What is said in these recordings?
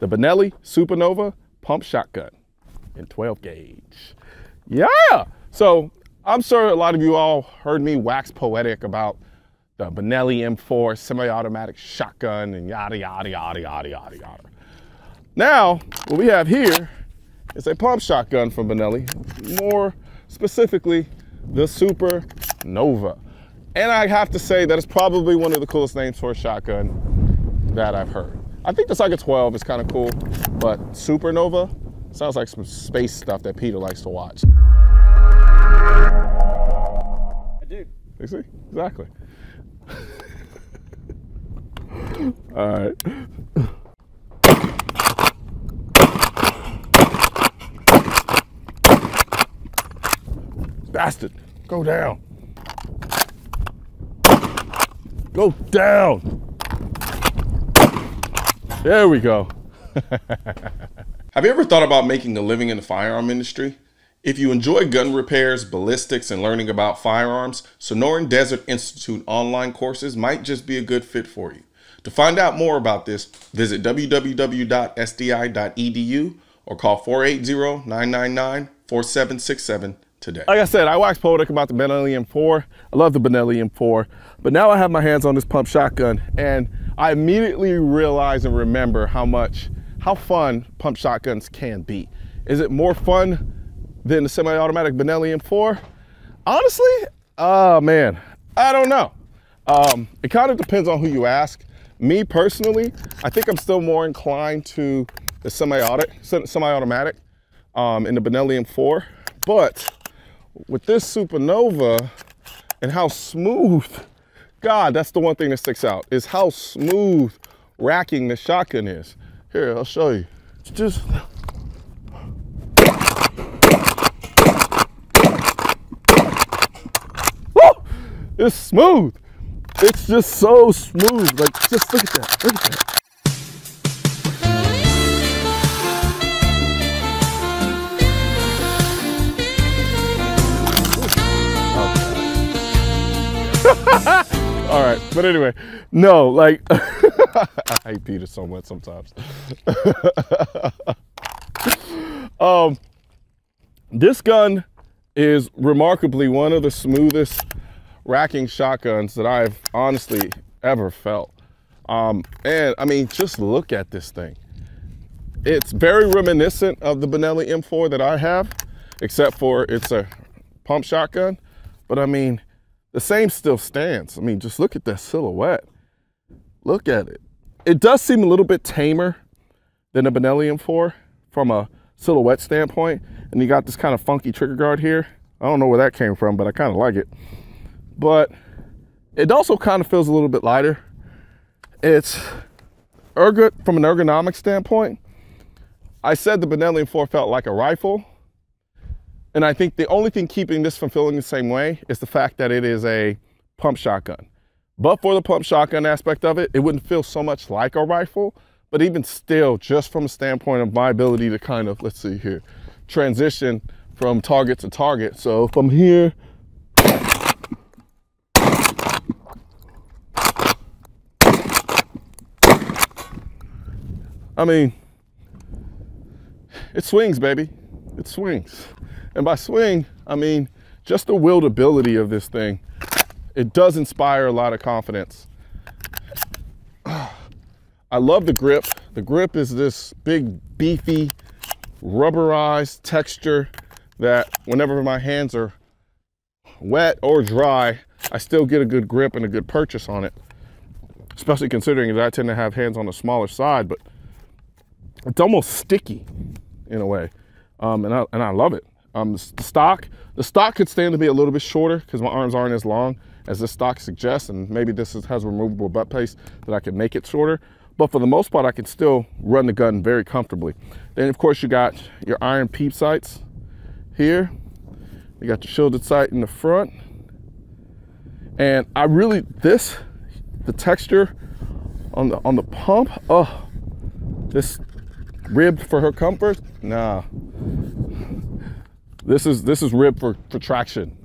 the Benelli SuperNova Pump Shotgun in 12 gauge. Yeah, so I'm sure a lot of you all heard me wax poetic about the Benelli M4 semi-automatic shotgun and yada, yada, yada, yada, yada, yada. Now, what we have here is a pump shotgun from Benelli, more specifically, the SuperNova. And I have to say that it's probably one of the coolest names for a shotgun that I've heard. I think the Cycle 12 is kind of cool, but SuperNova sounds like some space stuff that Peter likes to watch. I do. You see? Exactly. All right. Bastard, go down. Go down. There we go. Have you ever thought about making a living in the firearm industry? If you enjoy gun repairs, ballistics, and learning about firearms, Sonoran Desert Institute online courses might just be a good fit for you. To find out more about this, visit www.sdi.edu or call 480-999-4767 today. Like I said, I wax poetic about the Benelli M4. I love the Benelli M4, but now I have my hands on this pump shotgun and I immediately realize and remember how fun pump shotguns can be. Is it more fun than the semi-automatic Benelli M4? Honestly, man, I don't know. It kind of depends on who you ask. Me personally, I think I'm still more inclined to the semi-automatic in the Benelli M4, but with this SuperNova and how smooth, God, that's the one thing that sticks out, is how smooth racking the shotgun is. Here, I'll show you. It's just, woo! It's smooth. It's just so smooth. Like, just look at that, look at that. All right, but anyway, no, like, I hate Peter so much sometimes. This gun is remarkably one of the smoothest racking shotguns that I've honestly ever felt. And I mean, just look at this thing. It's very reminiscent of the Benelli M4 that I have, except for it's a pump shotgun. But I mean, the same still stands. I mean, just look at that silhouette. Look at it. It does seem a little bit tamer than the Benelli M4 from a silhouette standpoint. And you got this kind of funky trigger guard here. I don't know where that came from, but I kind of like it. But it also kind of feels a little bit lighter. It's from an ergonomic standpoint. I said the Benelli M4 felt like a rifle. And I think the only thing keeping this from feeling the same way is the fact that it is a pump shotgun. But for the pump shotgun aspect of it, it wouldn't feel so much like a rifle. But even still, just from a standpoint of my ability to kind of, let's see here, transition from target to target. So from here, I mean, it swings, baby. It swings. And by swing, I mean just the wieldability of this thing. It does inspire a lot of confidence. I love the grip. The grip is this big, beefy, rubberized texture that whenever my hands are wet or dry, I still get a good grip and a good purchase on it. Especially considering that I tend to have hands on the smaller side, but it's almost sticky in a way. And I love it. The stock could stand to be a little bit shorter because my arms aren't as long as this stock suggests, and maybe this has removable butt paste that I can make it shorter. But for the most part, I can still run the gun very comfortably. Then of course you got your iron Peep Sights here. You got your shielded sight in the front. And the texture on the pump, oh, this ribbed for her comfort? Nah. This is ribbed for traction.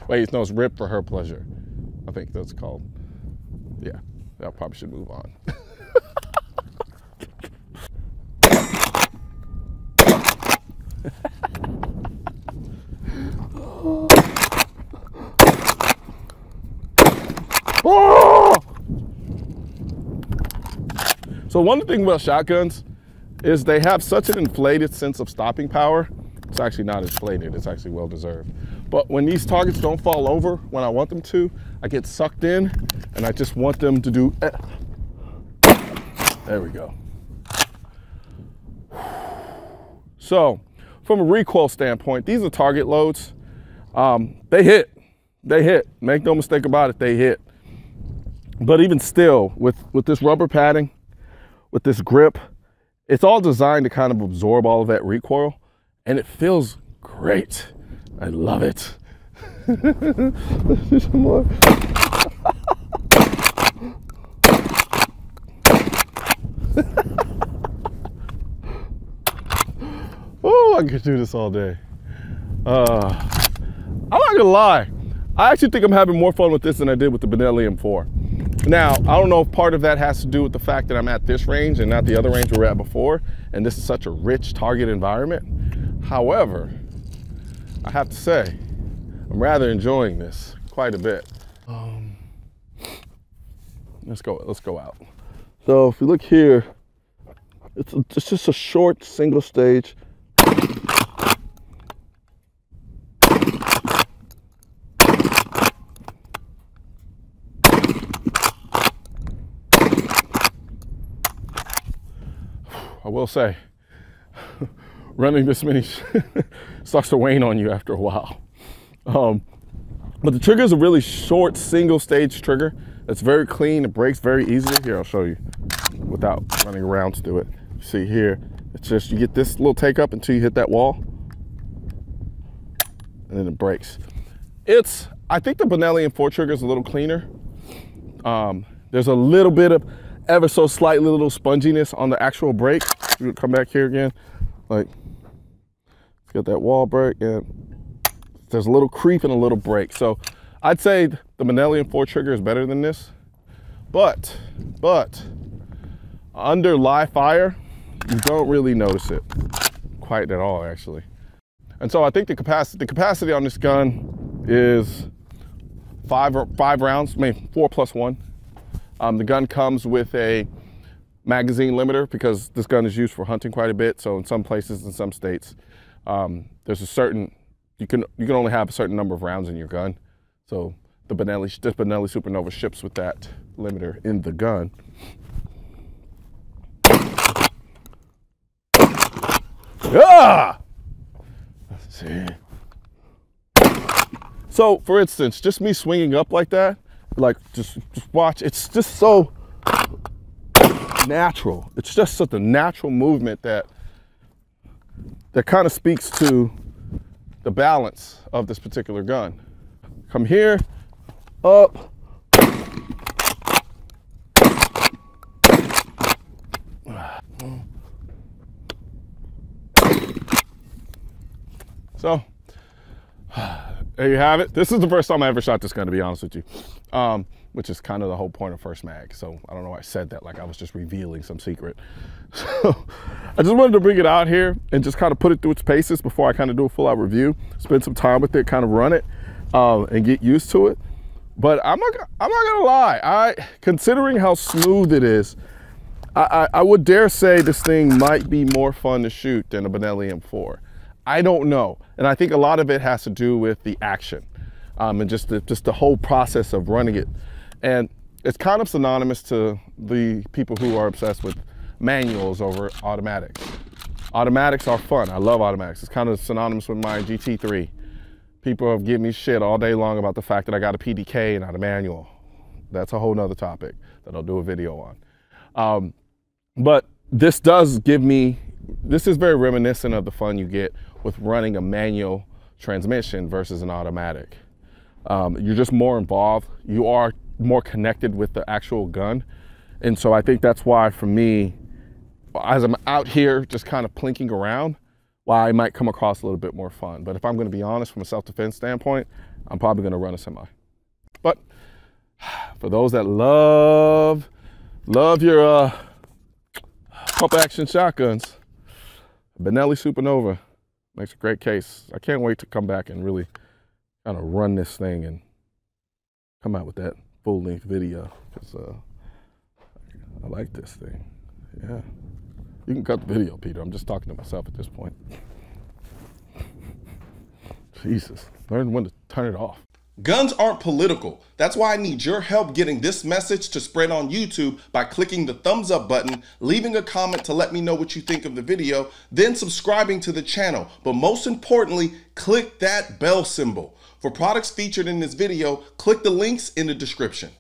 Wait, no, it's ribbed for her pleasure. I think that's called. Yeah, I probably should move on. Oh! So one of the things about shotguns is they have such an inflated sense of stopping power. It's actually not inflated, it's actually well-deserved. But when these targets don't fall over when I want them to, I get sucked in and I just want them to do, there we go. So from a recoil standpoint, these are target loads. They hit, make no mistake about it, they hit. But even still, with this rubber padding, with this grip, it's all designed to kind of absorb all of that recoil, and it feels great. I love it. Some more. Oh, I could do this all day. I'm not gonna lie. I actually think I'm having more fun with this than I did with the Benelli M4. Now, I don't know if part of that has to do with the fact that I'm at this range and not the other range we were at before, and this is such a rich target environment. However, I have to say, I'm rather enjoying this quite a bit. Let's go out. So if you look here, it's just a short single stage. I will say, running this many starts to wane on you after a while. But the trigger is a really short single stage trigger. It's very clean, it breaks very easily. Here, I'll show you without running around to do it. See here, it's just, you get this little take up until you hit that wall, and then it breaks. I think the Benelli M4 trigger is a little cleaner. There's a little bit of ever so slightly little sponginess on the actual brake. You come back here again, like, get that wall break, and there's a little creep and a little break. So I'd say the Benelli M4 trigger is better than this, but under live fire, you don't really notice it quite at all, actually. And so I think the capacity on this gun is five rounds, maybe 4+1. The gun comes with a magazine limiter because this gun is used for hunting quite a bit. So in some places, in some states, there's a certain, you can only have a certain number of rounds in your gun. So this Benelli SuperNova ships with that limiter in the gun. Ah! Let's see. So for instance, just me swinging up like that, like just watch, it's just so natural. It's just such a natural movement that kind of speaks to the balance of this particular gun. Come here, up. So there you have it. This is the first time I ever shot this gun, to be honest with you, which is kind of the whole point of first mag. So I don't know why I said that, like I was just revealing some secret. So I just wanted to bring it out here and just kind of put it through its paces before I kind of do a full out review, spend some time with it, kind of run it and get used to it. But I'm not gonna lie, considering how smooth it is, I would dare say this thing might be more fun to shoot than a Benelli M4. I don't know, and I think a lot of it has to do with the action and just the whole process of running it. And it's kind of synonymous to the people who are obsessed with manuals over automatics. Automatics are fun. I love automatics. It's kind of synonymous with my GT3. People have given me shit all day long about the fact that I got a PDK and not a manual. That's a whole nother topic that I'll do a video on. But this does give me, this is very reminiscent of the fun you get with running a manual transmission versus an automatic. You're just more involved. You are more connected with the actual gun. And so I think that's why for me, as I'm out here just kind of plinking around, why I might come across a little bit more fun. But if I'm gonna be honest, from a self-defense standpoint, I'm probably gonna run a semi. But for those that love your pump-action shotguns, Benelli SuperNova makes a great case. I can't wait to come back and really kind of run this thing and come out with that full-length video, because I like this thing. Yeah. You can cut the video, Peter. I'm just talking to myself at this point. Jesus, learn when to turn it off. Guns aren't political. That's why I need your help getting this message to spread on YouTube by clicking the thumbs up button, leaving a comment to let me know what you think of the video, then subscribing to the channel. But most importantly, click that bell symbol. For products featured in this video, click the links in the description.